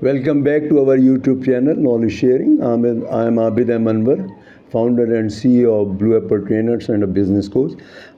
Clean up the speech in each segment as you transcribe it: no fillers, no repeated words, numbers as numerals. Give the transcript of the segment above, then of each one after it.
Welcome back to our YouTube channel, Knowledge Sharing. I am Abid Anwar, founder and CEO of Blue Apple Trainers and a business coach.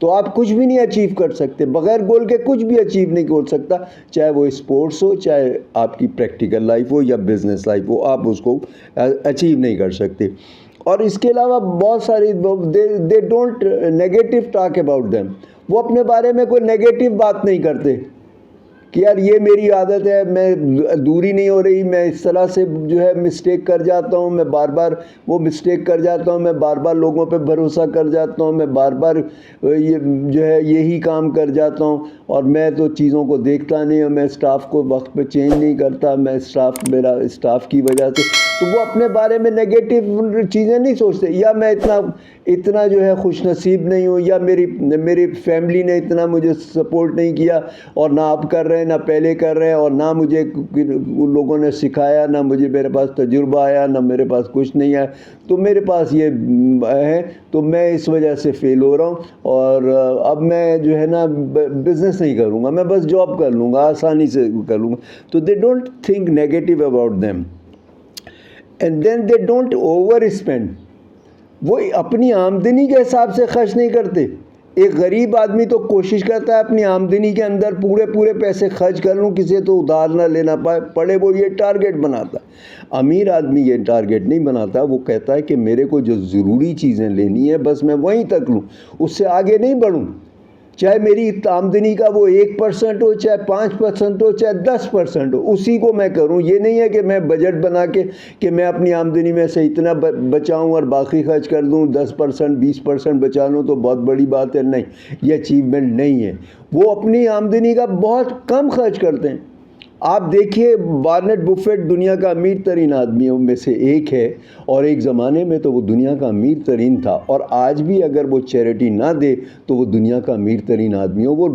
تو آپ کچھ بھی نہیں achieve کر سکتے. بغیر گول کے کچھ بھی اچیو نہیں کر سکتا, چاہے وہ اسپورٹس ہو, چاہے آپ کی پریکٹیکل لائف ہو یا بزنس لائف ہو, آپ اس کو اچیو نہیں کر سکتے. اور اس کے علاوہ بہت ساری they don't negative talk about them. وہ اپنے بارے میں کوئی نیگیٹو بات نہیں کرتے کہ یار یہ میری عادت ہے, میں دوری نہیں ہو رہی, میں اس طرح سے جو ہے مسٹیک کر جاتا ہوں, میں بار بار وہ مسٹیک کر جاتا ہوں, میں بار بار لوگوں پہ بھروسہ کر جاتا ہوں, میں بار بار یہ جو ہے یہی کام کر جاتا ہوں, اور میں تو چیزوں کو دیکھتا نہیں ہوں, میں اسٹاف کو وقت پہ چینج نہیں کرتا, میں میرا اسٹاف کی وجہ سے. تو وہ اپنے بارے میں نیگیٹو چیزیں نہیں سوچتے. یا میں اتنا جو ہے خوش نصیب نہیں ہوں, یا میری فیملی نے اتنا مجھے سپورٹ نہیں کیا, اور نہ آپ کر رہے ہیں, نہ پہلے کر رہے ہیں, اور نہ مجھے لوگوں نے سکھایا, نہ میرے پاس تجربہ آیا, نہ میرے پاس کچھ نہیں آیا, تو میرے پاس یہ ہے, تو میں اس وجہ سے فیل ہو رہا ہوں, اور اب میں جو ہے نا بزنس نہیں کروں گا, میں بس جاب کر لوں گا, آسانی سے کر لوں گا. تو they don't think negative about them. And then they don't overspend. وہ اپنی آمدنی کے حساب سے خرچ نہیں کرتے. ایک غریب آدمی تو کوشش کرتا ہے اپنی آمدنی کے اندر پورے پیسے خرچ کر لوں, کسی تو ادھار نہ لینا پڑے, وہ یہ ٹارگیٹ بناتا. امیر آدمی یہ ٹارگیٹ نہیں بناتا, وہ کہتا ہے کہ میرے کو جو ضروری چیزیں لینی ہے بس میں وہیں تک لوں, اس سے آگے نہیں بڑھوں, چاہے میری آمدنی کا وہ 1% ہو, چاہے 5% ہو, چاہے 10% ہو, اسی کو میں کروں. یہ نہیں ہے کہ میں بجٹ بنا کے کہ میں اپنی آمدنی میں سے اتنا بچاؤں اور باقی خرچ کر دوں, 10% 20% بچا لوں تو بہت بڑی بات ہے. نہیں, یہ اچیومنٹ نہیں ہے. وہ اپنی آمدنی کا بہت کم خرچ کرتے ہیں. آپ دیکھیے وارن بفیٹ دنیا کا امیر ترین آدمیوں میں سے ایک ہے, اور ایک زمانے میں تو وہ دنیا کا امیر ترین تھا, اور آج بھی اگر وہ چیریٹی نہ دے تو وہ دنیا کا امیر ترین آدمی ہو. وہ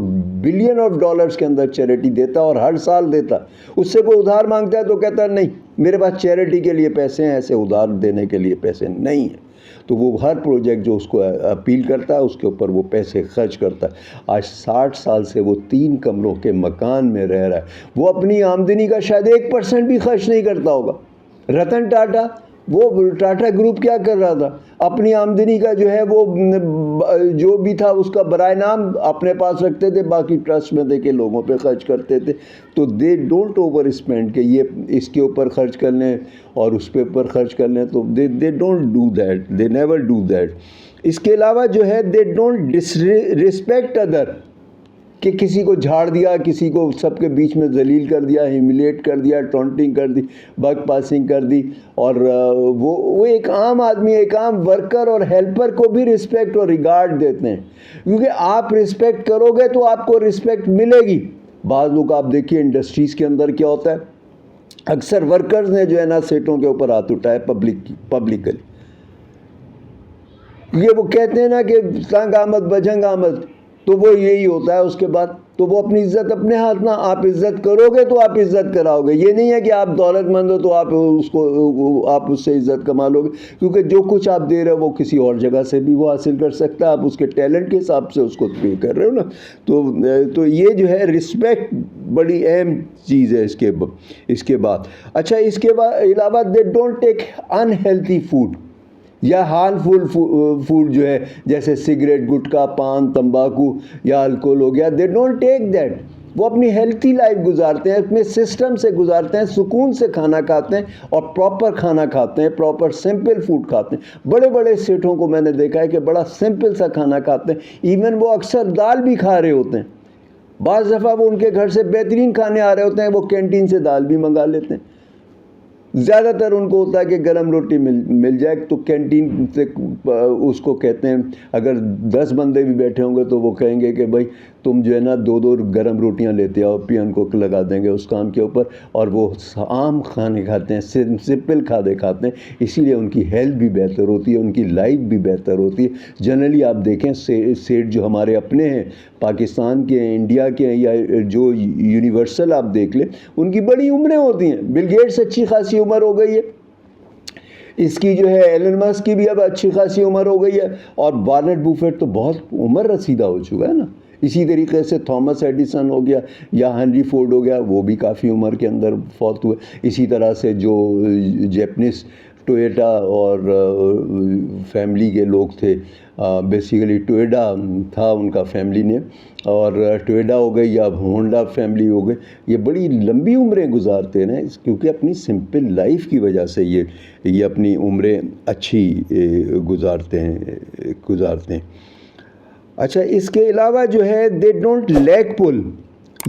بلین آف ڈالرز کے اندر چیریٹی دیتا, اور ہر سال دیتا. اس سے کوئی ادھار مانگتا ہے تو کہتا ہے نہیں میرے پاس چیریٹی کے لیے پیسے ہیں, ایسے ادھار دینے کے لیے پیسے نہیں ہیں. تو وہ ہر پروجیکٹ جو اس کو اپیل کرتا ہے اس کے اوپر وہ پیسے خرچ کرتا ہے. آج 60 سال سے وہ 3 کمروں کے مکان میں رہ رہا ہے. وہ اپنی آمدنی کا شاید 1% بھی خرچ نہیں کرتا ہوگا. رتن ٹاٹا, وہ ٹاٹا گروپ کیا کر رہا تھا, اپنی آمدنی کا جو ہے وہ جو بھی تھا اس کا برائے نام اپنے پاس رکھتے تھے, باقی ٹرسٹ میں دے کے لوگوں پہ خرچ کرتے تھے. تو دے ڈونٹ اوور اسپینڈ کہ یہ اس کے اوپر خرچ کر لیں اور اس کے اوپر خرچ کر لیں. تو they don't do that, they never do that. اس کے علاوہ جو ہے دے ڈونٹ ڈسریسپیکٹ ادر, کہ کسی کو جھاڑ دیا, کسی کو سب کے بیچ میں ذلیل کر دیا, ہیوملیٹ کر دیا, ٹونٹنگ کر دی, بک پاسنگ کر دی. اور وہ ایک عام آدمی, ایک عام ورکر اور ہیلپر کو بھی رسپیکٹ اور ریگارڈ دیتے ہیں, کیونکہ آپ رسپیکٹ کرو گے تو آپ کو رسپیکٹ ملے گی. بعض لوگ آپ دیکھیے انڈسٹریز کے اندر کیا ہوتا ہے, اکثر ورکرز نے جو ہے نا سیٹوں کے اوپر ہاتھ اٹھائے پبلکلی. یہ وہ کہتے ہیں نا کہ تنگ آمد بجنگ آمد, تو وہ یہی ہوتا ہے. اس کے بعد تو وہ اپنی عزت اپنے ہاتھ نہ, آپ عزت کرو گے تو آپ عزت کراؤ گے. یہ نہیں ہے کہ آپ دولت مند ہو تو آپ اس سے عزت کما لو گے, کیونکہ جو کچھ آپ دے رہے ہو وہ کسی اور جگہ سے بھی وہ حاصل کر سکتا ہے. آپ اس کے ٹیلنٹ کے حساب سے اس کو پے کر رہے ہو نا. تو یہ جو ہے رسپیکٹ بڑی اہم چیز ہے اس کے بعد. اچھا, اس کے علاوہ دے ڈونٹ ٹیک انہیلتھی فوڈ یا ہارمفل فوڈ جو ہے, جیسے سگریٹ, گٹکا, پان, تمباکو یا الکوہول ہو گیا. They don't take that. وہ اپنی ہیلتھی لائف گزارتے ہیں, اپنے سسٹم سے گزارتے ہیں, سکون سے کھانا کھاتے ہیں, اور پراپر کھانا کھاتے ہیں, پراپر سمپل فوڈ کھاتے ہیں. بڑے بڑے سیٹھوں کو میں نے دیکھا ہے کہ بڑا سمپل سا کھانا کھاتے ہیں. ایون وہ اکثر دال بھی کھا رہے ہوتے ہیں. بعض دفعہ وہ ان کے گھر سے بہترین کھانے آ رہے ہوتے ہیں, وہ کینٹین سے دال بھی منگا لیتے ہیں. زیادہ تر ان کو ہوتا ہے کہ گرم روٹی مل جائے, تو کینٹین سے اس کو کہتے ہیں, اگر 10 بندے بھی بیٹھے ہوں گے تو وہ کہیں گے کہ بھائی تم جو ہے نا 2 گرم روٹیاں لیتے آؤ, پین کو لگا دیں گے اس کام کے اوپر. اور وہ عام کھانے کھاتے ہیں, سمپل کھانے کھاتے ہیں, اسی لیے ان کی ہیلتھ بھی بہتر ہوتی ہے, ان کی لائف بھی بہتر ہوتی ہے. جنرلی آپ دیکھیں سیٹ جو ہمارے اپنے ہیں, پاکستان کے ہیں, انڈیا کے ہیں, یا جو یونیورسل آپ دیکھ لیں, ان کی بڑی عمریں ہوتی ہیں. بل گیٹس اچھی خاصی عمر ہو گئی ہے, اس کی جو ہے ایلن مسک کی بھی اب اچھی خاصی عمر ہو گئی ہے, اور وارن بفیٹ تو بہت عمر رسیدہ ہو چکا ہے نا. اسی طریقے سے تھامس ایڈیسن ہو گیا یا ہنری فورڈ ہو گیا, وہ بھی کافی عمر کے اندر فوت ہوئے. اسی طرح سے جو جیپنیز ٹویٹا اور فیملی کے لوگ تھے، بیسیکلی ٹویڈا تھا ان کا فیملی نے، اور ٹویڈا ہو گئی یا ہونڈا فیملی ہو گئی، یہ بڑی لمبی عمریں گزارتے ہیں کیونکہ اپنی سمپل لائف کی وجہ سے یہ اپنی عمریں اچھی گزارتے ہیں۔ اچھا، اس کے علاوہ جو ہے دے ڈونٹ لیک پل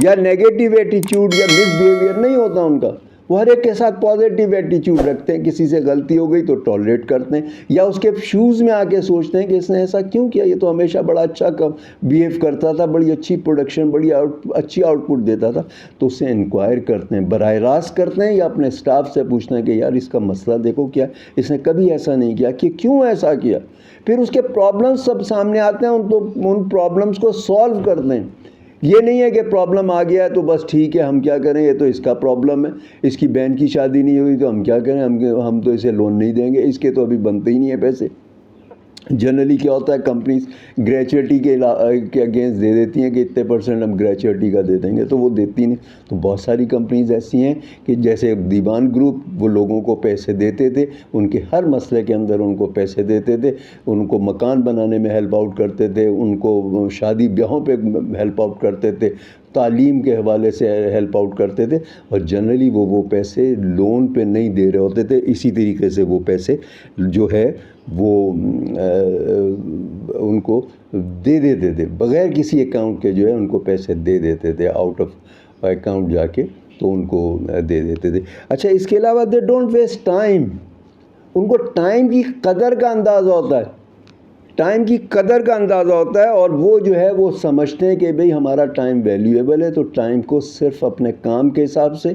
یا نیگیٹو ایٹیچیوڈ یا مس بیہیویئر نہیں ہوتا ان کا، وہ ہر ایک کے ساتھ پازیٹیو ایٹیچیوڈ رکھتے ہیں، کسی سے غلطی ہو گئی تو ٹالریٹ کرتے ہیں، یا اس کے شوز میں آ کے سوچتے ہیں کہ اس نے ایسا کیوں کیا، یہ تو ہمیشہ بڑا اچھا بیہیو کرتا تھا، بڑی اچھی پروڈکشن، بڑی اچھی آؤٹ پٹ دیتا تھا، تو اس سے انکوائر کرتے ہیں، براہ راست کرتے ہیں، یا اپنے اسٹاف سے پوچھتے ہیں کہ یار اس کا مسئلہ دیکھو کیا، اس نے کبھی ایسا نہیں کیا، کہ کیوں ایسا کیا، پھر اس کے پرابلمس سب سامنے آتے ہیں، ان پرابلمس کو سالو کرتے ہیں۔ یہ نہیں ہے کہ پرابلم آ گیا ہے تو بس ٹھیک ہے ہم کیا کریں، یہ تو اس کا پرابلم ہے، اس کی بہن کی شادی نہیں ہوئی تو ہم کیا کریں، ہم تو اسے لون نہیں دیں گے، اس کے تو ابھی بنتے ہی نہیں ہیں پیسے۔ جنرلی کیا ہوتا ہے، کمپنیز گریچوٹی کے اگینسٹ دے دیتی ہیں کہ اتنے % ہم گریچوٹی کا دے دیں گے، تو وہ دیتی نہیں۔ تو بہت ساری کمپنیز ایسی ہیں کہ جیسے دیوان گروپ، وہ لوگوں کو پیسے دیتے تھے، ان کے ہر مسئلے کے اندر ان کو پیسے دیتے تھے، ان کو مکان بنانے میں ہیلپ آؤٹ کرتے تھے، ان کو شادی بیاہوں پہ ہیلپ آؤٹ کرتے تھے، تعلیم کے حوالے سے ہیلپ آؤٹ کرتے تھے، اور جنرلی وہ پیسے لون پہ نہیں دے رہے ہوتے تھے، اسی طریقے سے وہ پیسے جو ہے وہ ان کو دے دیتے تھے بغیر کسی اکاؤنٹ کے، جو ہے ان کو پیسے دے دیتے تھے آؤٹ آف اکاؤنٹ جا کے، تو ان کو دے دیتے تھے۔ اچھا، اس کے علاوہ دے ڈونٹ ویسٹ ٹائم، ان کو ٹائم کی قدر کا اندازہ ہوتا ہے، ٹائم کی قدر کا اندازہ ہوتا ہے، اور وہ جو ہے وہ سمجھتے ہیں کہ بھئی ہمارا ٹائم ویلیویبل ہے، تو ٹائم کو صرف اپنے کام کے حساب سے،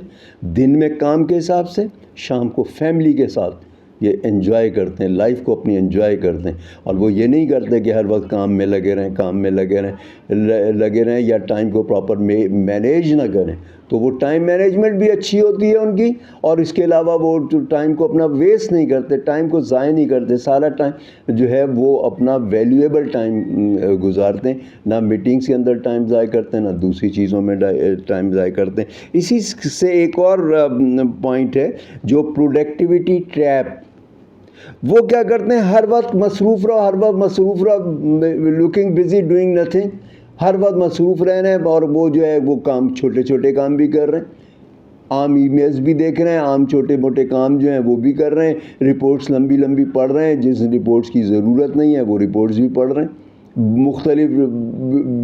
دن میں کام کے حساب سے، شام کو فیملی کے ساتھ یہ انجوائے کرتے ہیں، لائف کو اپنی انجوائے کرتے ہیں، اور وہ یہ نہیں کرتے کہ ہر وقت کام میں لگے رہیں یا ٹائم کو پراپر مینیج نہ کریں۔ تو وہ ٹائم مینجمنٹ بھی اچھی ہوتی ہے ان کی، اور اس کے علاوہ وہ ٹائم کو اپنا ویسٹ نہیں کرتے، ٹائم کو ضائع نہیں کرتے، سارا ٹائم جو ہے وہ اپنا ویلیویبل ٹائم گزارتے ہیں، نہ میٹنگز کے اندر ٹائم ضائع کرتے ہیں، نہ دوسری چیزوں میں ٹائم ضائع کرتے ہیں۔ اسی سے ایک اور پوائنٹ ہے جو پروڈکٹیوٹی ٹریپ، وہ کیا کرتے ہیں، ہر وقت مصروف رہو، لوکنگ بزی ڈوئنگ نتھنگ، ہر وقت مصروف رہنا ہے، اور وہ جو ہے وہ کام، چھوٹے چھوٹے کام بھی کر رہے ہیں، عام ای میلز بھی دیکھ رہے ہیں، عام چھوٹے موٹے کام جو ہیں وہ بھی کر رہے ہیں، رپورٹس لمبی پڑھ رہے ہیں، جس رپورٹس کی ضرورت نہیں ہے وہ رپورٹس بھی پڑھ رہے ہیں، مختلف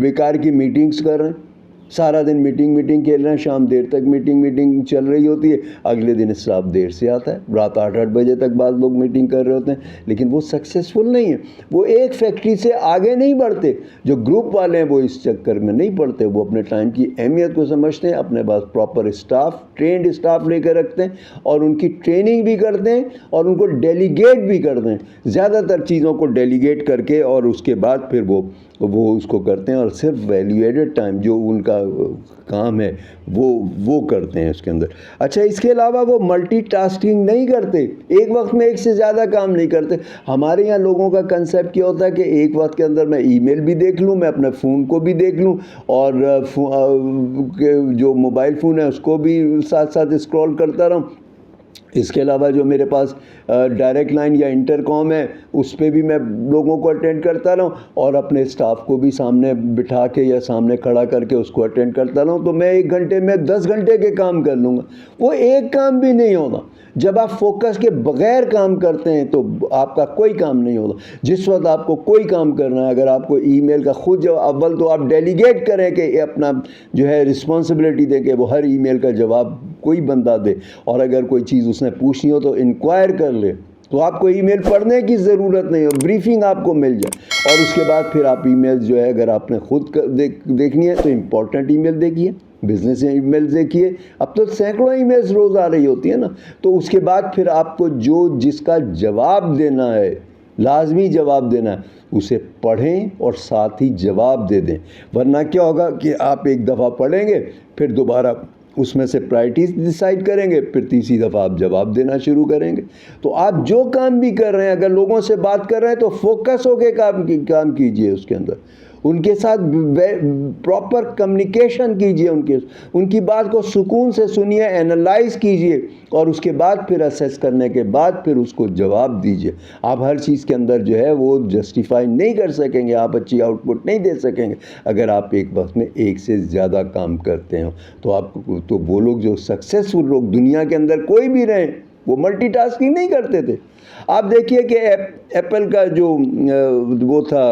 بیکار کی میٹنگز کر رہے ہیں، سارا دن میٹنگ کھیل رہے ہیں، شام دیر تک میٹنگ چل رہی ہوتی ہے، اگلے دن اسٹاف دیر سے آتا ہے، رات 8 بجے تک بعض لوگ میٹنگ کر رہے ہوتے ہیں، لیکن وہ سکسیسفل نہیں ہے، وہ ایک فیکٹری سے آگے نہیں بڑھتے۔ جو گروپ والے ہیں وہ اس چکر میں نہیں پڑتے، وہ اپنے ٹائم کی اہمیت کو سمجھتے ہیں، اپنے پاس پراپر اسٹاف، ٹرینڈ اسٹاف لے کر رکھتے ہیں، اور ان کی ٹریننگ بھی کرتے ہیں، اور ان کو ڈیلیگیٹ بھی کرتے ہیں، زیادہ تر چیزوں کو ڈیلیگیٹ کر کے، اور اس کے بعد پھر وہ اس کو کرتے ہیں، اور صرف ویلیو ایڈڈ ٹائم جو ان کا کام ہے وہ کرتے ہیں اس کے اندر۔ اچھا، اس کے علاوہ وہ ملٹی ٹاسکنگ نہیں کرتے، ایک وقت میں ایک سے زیادہ کام نہیں کرتے۔ ہمارے یہاں لوگوں کا کنسیپٹ کیا ہوتا ہے کہ ایک وقت کے اندر میں ای میل بھی دیکھ لوں، میں اپنے فون کو بھی دیکھ لوں، اور جو موبائل فون ہے اس کو بھی ساتھ ساتھ اسکرول کرتا رہوں، اس کے علاوہ جو میرے پاس ڈائریکٹ لائن یا انٹر کام ہے اس پہ بھی میں لوگوں کو اٹینڈ کرتا رہوں، اور اپنے اسٹاف کو بھی سامنے بٹھا کے یا سامنے کھڑا کر کے اس کو اٹینڈ کرتا رہوں، تو میں 1 گھنٹے میں 10 گھنٹے کے کام کر لوں گا، وہ ایک کام بھی نہیں ہوگا۔ جب آپ فوکس کے بغیر کام کرتے ہیں تو آپ کا کوئی کام نہیں ہوگا۔ جس وقت آپ کو کوئی کام کرنا ہے، اگر آپ کو ای میل کا خود اول تو آپ ڈیلیگیٹ کریں کہ اپنا جو ہے رسپانسبلٹی دیں کہ وہ ہر ای میل کا جواب کوئی بندہ دے، اور اگر کوئی چیز اس نے پوچھنی ہو تو انکوائر کر لے، تو آپ کو ای میل پڑھنے کی ضرورت نہیں ہو، بریفنگ آپ کو مل جائے، اور اس کے بعد پھر آپ ای میل جو ہے اگر آپ نے خود دیکھنی ہے تو امپورٹنٹ ای میل دیکھیے، بزنس ای میل دیکھیے، اب تو سینکڑوں ای میلز روز آ رہی ہوتی ہیں نا، تو اس کے بعد پھر آپ کو جس کا جواب دینا ہے، لازمی جواب دینا ہے، اسے پڑھیں اور ساتھ ہی جواب دے دیں، ورنہ کیا ہوگا کہ آپ ایک دفعہ پڑھیں گے، پھر دوبارہ اس میں سے پرائرٹیز ڈیسائیڈ کریں گے، پھر تیسری دفعہ آپ جواب دینا شروع کریں گے۔ تو آپ جو کام بھی کر رہے ہیں، اگر لوگوں سے بات کر رہے ہیں تو فوکس ہو کے کام کیجئے، اس کے اندر ان کے ساتھ پراپر کمیونیکیشن کیجئے، ان کی بات کو سکون سے سنیے، اینالائز کیجئے، اور اس کے بعد پھر اسیس کرنے کے بعد پھر اس کو جواب دیجئے۔ آپ ہر چیز کے اندر جو ہے وہ جسٹیفائی نہیں کر سکیں گے، آپ اچھی آؤٹ پٹ نہیں دے سکیں گے اگر آپ ایک وقت میں ایک سے زیادہ کام کرتے ہیں۔ تو وہ لوگ جو سکسیسفل لوگ دنیا کے اندر کوئی بھی رہیں، وہ ملٹی ٹاسکنگ نہیں کرتے تھے۔ آپ دیکھیے کہ ایپل کا جو وہ تھا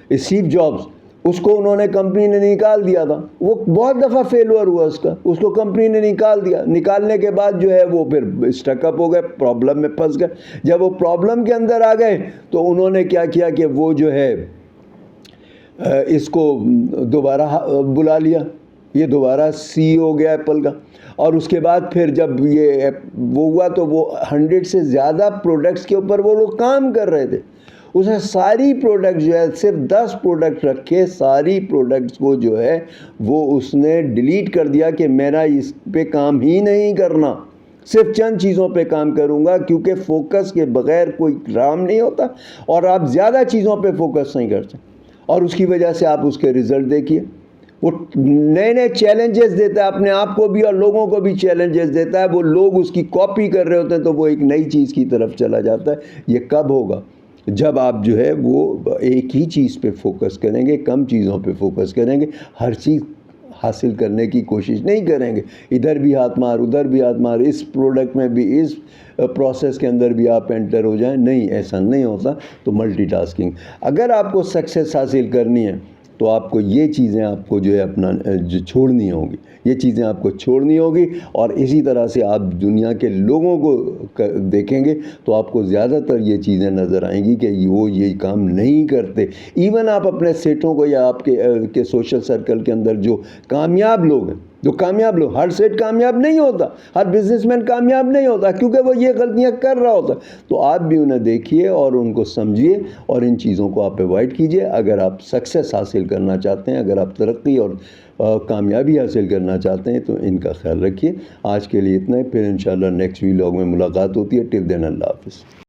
اسٹیو جابس، اس کو انہوں نے کمپنی نے نکال دیا تھا، وہ بہت دفعہ فیلور ہوا اس کو کمپنی نے نکال دیا، نکالنے کے بعد جو ہے وہ پھر اسٹک اپ ہو گئے، پرابلم میں پھنس گئے۔ جب وہ پرابلم کے اندر آ گئے تو انہوں نے کیا کیا کہ وہ جو ہے اس کو دوبارہ بلا لیا، یہ دوبارہ سی ہو گیا ایپل کا، اور اس کے بعد پھر جب یہ وہ ہوا تو وہ 100 سے زیادہ پروڈکٹس کے اوپر وہ لوگ کام کر رہے تھے، اس نے ساری پروڈکٹ جو ہے صرف 10 پروڈکٹ رکھے، ساری پروڈکٹس کو جو ہے وہ اس نے ڈیلیٹ کر دیا کہ میرا اس پہ کام ہی نہیں کرنا، صرف چند چیزوں پہ کام کروں گا، کیونکہ فوکس کے بغیر کوئی کام نہیں ہوتا اور آپ زیادہ چیزوں پہ فوکس نہیں کر سکتے، اور اس کی وجہ سے آپ اس کے رزلٹ دیکھیے۔ وہ نئے نئے چیلنجز دیتا ہے اپنے آپ کو بھی اور لوگوں کو بھی چیلنجز دیتا ہے، وہ لوگ اس کی کاپی کر رہے ہوتے ہیں تو وہ ایک نئی چیز کی طرف چلا جاتا ہے۔ یہ کب ہوگا؟ جب آپ جو ہے وہ ایک ہی چیز پہ فوکس کریں گے، کم چیزوں پہ فوکس کریں گے، ہر چیز حاصل کرنے کی کوشش نہیں کریں گے، ادھر بھی ہاتھ مار ادھر بھی ہاتھ مار، اس پروڈکٹ میں بھی اس پروسیس کے اندر بھی آپ انٹر ہو جائیں، نہیں، ایسا نہیں ہوتا۔ تو ملٹی ٹاسکنگ، اگر آپ کو سکسیس حاصل کرنی ہے تو آپ کو یہ چیزیں آپ کو جو ہے اپنا جو چھوڑنی ہوگی، یہ چیزیں آپ کو چھوڑنی ہوگی، اور اسی طرح سے آپ دنیا کے لوگوں کو دیکھیں گے تو آپ کو زیادہ تر یہ چیزیں نظر آئیں گی کہ وہ یہ کام نہیں کرتے۔ ایون آپ اپنے سیٹوں کو یا آپ کے سوشل سرکل کے اندر جو کامیاب لوگ ہیں، ہر سیٹ کامیاب نہیں ہوتا، ہر بزنس مین کامیاب نہیں ہوتا، کیونکہ وہ یہ غلطیاں کر رہا ہوتا۔ تو آپ بھی انہیں دیکھیے اور ان کو سمجھیے اور ان چیزوں کو آپ اوائڈ کیجیے۔ اگر آپ سکسیس حاصل کرنا چاہتے ہیں، اگر آپ ترقی اور کامیابی حاصل کرنا چاہتے ہیں تو ان کا خیال رکھیے۔ آج کے لیے اتنا ہی، پھر انشاءاللہ نیکسٹ ویلاگ میں ملاقات ہوتی ہے۔ ٹل دین اللہ حافظ۔